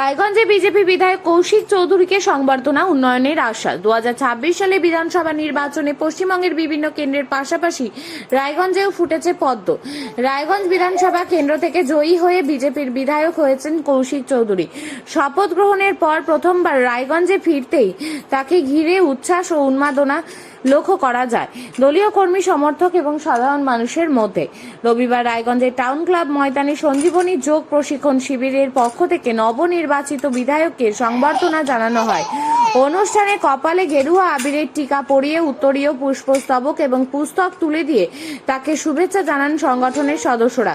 রায়গঞ্জে বিজেপি বিধায়ক কৌশিক চৌধুরীকে সংবর্ধনা উন্নয়নের আশ্বাস। 2026 সালে বিধানসভা নির্বাচনে পশ্চিমবঙ্গের বিভিন্ন কেন্দ্রের পাশাপাশি রায়গঞ্জেও ফুটেছে পদ্ম। রায়গঞ্জ বিধানসভা কেন্দ্র থেকে জয়ী হয়ে বিজেপির বিধায়ক হয়েছেন কৌশিক চৌধুরী। শপথ গ্রহণের পর প্রথমবার রায়গঞ্জে ফিরতেই তাকে ঘিরে উচ্ছ্বাস ও উন্মাদনা লক্ষ্য করা যায় দলীয় কর্মী, সমর্থক এবং সাধারণ মানুষের মধ্যে। রবিবার রায়গঞ্জের টাউন ক্লাব ময়দানে সঞ্জীবনী যোগ প্রশিক্ষণ শিবিরের পক্ষ থেকে নবনির্বাচিত বিধায়ককে সংবর্ধনা জানানো হয়। অনুষ্ঠানে কপালে গেরুয়া আবিরের টিকা পরিয়ে উত্তরীয় পুষ্পস্তবক এবং পুস্তক তুলে দিয়ে তাকে শুভেচ্ছা জানান সংগঠনের সদস্যরা।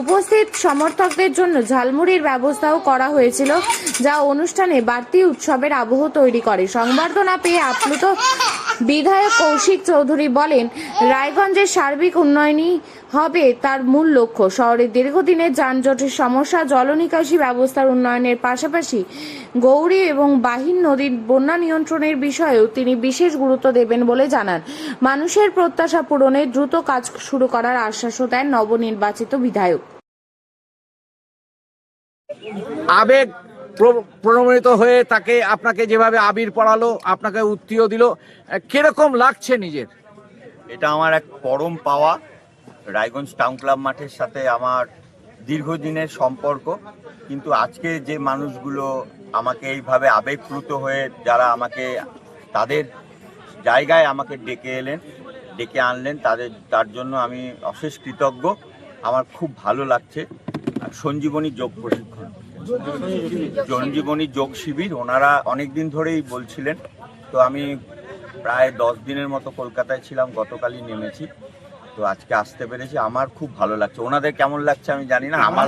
উপস্থিত সমর্থকদের জন্য ঝালমুড়ির ব্যবস্থাও করা হয়েছিল, যা অনুষ্ঠানে বাড়তি উৎসবের আবহ তৈরি করে। সংবর্ধনা পেয়ে আপ্লুত বিধায়ক কৌশিক চৌধুরী বলেন, রায়গঞ্জের সার্বিক উন্নয়নই হবে তার মূল লক্ষ্য। শহরের দীর্ঘদিনের যানজটের সমস্যা, জলনিকাশি ব্যবস্থার উন্নয়নের পাশাপাশি গৌরী এবং বাহিন নদীর বন্যা নিয়ন্ত্রণের বিষয়েও তিনি বিশেষ গুরুত্ব দেবেন বলে জানান। মানুষের প্রত্যাশা পূরণে দ্রুত কাজ শুরু করার আশ্বাসও দেন নবনির্বাচিত বিধায়ক। আবেগ প্রণোদিত হয়ে আপনাকে যেভাবে আবির পড়ালো, আপনাকে উত্তীয় দিল, কিরকম লাগছে নিজের? এটা আমার এক পরম পাওয়া। রায়গঞ্জ টাউন ক্লাব মাঠের সাথে আমার দীর্ঘদিনের সম্পর্ক, কিন্তু আজকে যে মানুষগুলো আমাকে এইভাবে আবেগপ্লুত হয়ে যারা আমাকে তাদের জায়গায় আমাকে ডেকে আনলেন, তার জন্য আমি অশেষ কৃতজ্ঞ। আমার খুব ভালো লাগছে। সঞ্জীবনী যোগ প্রশিক্ষণ, সঞ্জীবনী যোগ শিবির ওনারা অনেক দিন ধরেই বলছিলেন, তো আমি প্রায় 10 দিনের মতো কলকাতায় ছিলাম, গতকালই নেমেছি, তো আজকে আসতে পেরেছি। আমার খুব ভালো লাগছে। ওনাদের কেমন লাগছে আমি জানি না, আমার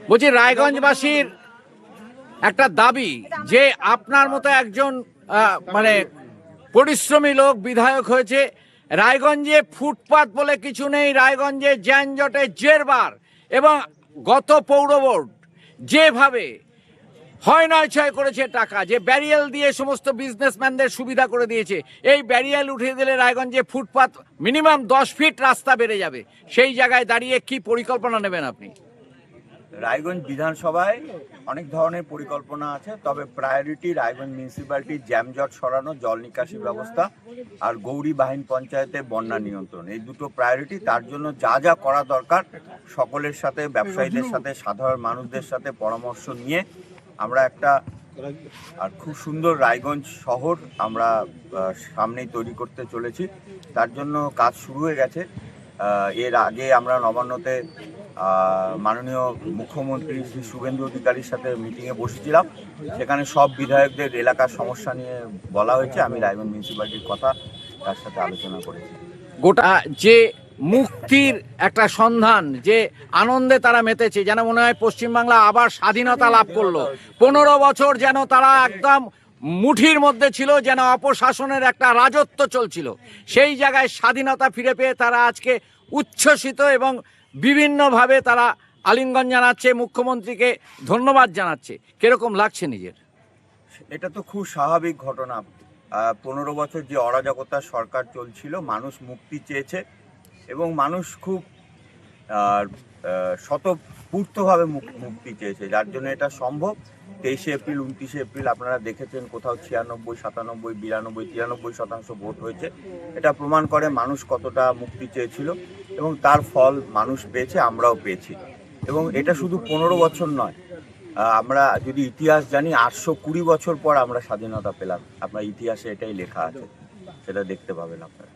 বলছি রায়গঞ্জবাসীর একটা দাবি যে আপনার মতো একজন পরিশ্রমী লোক বিধায়ক হয়েছে। রায়গঞ্জে ফুটপাত বলে কিছু নেই, রায়গঞ্জে যানজটে জেরবার, এবং গত পৌর বোর্ড যেভাবে হয় নয় ছয় করেছে টাকা, যে ব্যারিয়াল দিয়ে সমস্ত বিজনেসম্যানদের সুবিধা করে দিয়েছে, এই ব্যারিয়াল উঠিয়ে দিলে রায়গঞ্জে ফুটপাত মিনিমাম 10 ফিট রাস্তা বেড়ে যাবে। সেই জায়গায় দাঁড়িয়ে কি পরিকল্পনা নেবেন আপনি? রায়গঞ্জ বিধানসভায় অনেক ধরনের পরিকল্পনা আছে, তবে প্রায়োরিটি রায়গঞ্জ মিউনিসিপ্যালিটির জ্যামজট সরানো, জল নিকাশি ব্যবস্থা আর গৌরী বাহিন পঞ্চায়েতে বন্যা নিয়ন্ত্রণ, এই দুটো প্রায়োরিটি। তার জন্য যা যা করা দরকার সকলের সাথে, ব্যবসায়ীদের সাথে, সাধারণ মানুষদের সাথে পরামর্শ নিয়ে আমরা একটা আর খুব সুন্দর রায়গঞ্জ শহর আমরা সামনেই তৈরি করতে চলেছি। তার জন্য কাজ শুরু হয়ে গেছে। এর আগে আমরা নবান্নতে মাননীয় মুখ্যমন্ত্রী শ্রী শুভেন্দু অধিকারীর সাথে মিটিংয়ে বসেছিলাম, সেখানে সব বিধায়কদের এলাকার সমস্যা নিয়ে বলা হয়েছে। আমি রায়গঞ্জ মিউনিসিপ্যালিটির কথা তার সাথে আলোচনা করেছি। গোটা যে মুক্তির একটা সন্ধান, যে আনন্দে তারা মেতেছে, যেন মনে হয় পশ্চিমবাংলা আবার স্বাধীনতা লাভ করলো। 15 বছর যেন তারা একদম মুঠির মধ্যে ছিল, যেন অপশাসনের একটা রাজত্ব চলছিল। সেই জায়গায় স্বাধীনতা ফিরে পেয়ে তারা আজকে উচ্ছ্বসিত এবং বিভিন্নভাবে তারা আলিঙ্গন জানাচ্ছে, মুখ্যমন্ত্রীকে ধন্যবাদ জানাচ্ছে। কিরকম লাগছে নিজের? এটা তো খুব স্বাভাবিক ঘটনা। 15 বছর যে অরাজকতার সরকার চলছিল, মানুষ মুক্তি চেয়েছে এবং মানুষ খুব স্বতঃস্ফূর্তভাবে মুক্তি চেয়েছে, যার জন্য এটা সম্ভব। 23 এপ্রিল 29 এপ্রিল আপনারা দেখেছেন কোথাও 96, 97, 92, 93% ভোট হয়েছে। এটা প্রমাণ করে মানুষ কতটা মুক্তি চেয়েছিল এবং তার ফল মানুষ পেয়েছে, আমরাও পেয়েছি। এবং এটা শুধু 15 বছর নয়, আমরা যদি ইতিহাস জানি 820 বছর পর আমরা স্বাধীনতা পেলাম। আপনার ইতিহাসে এটাই লেখা আছে, সেটা দেখতে পাবেন আপনারা।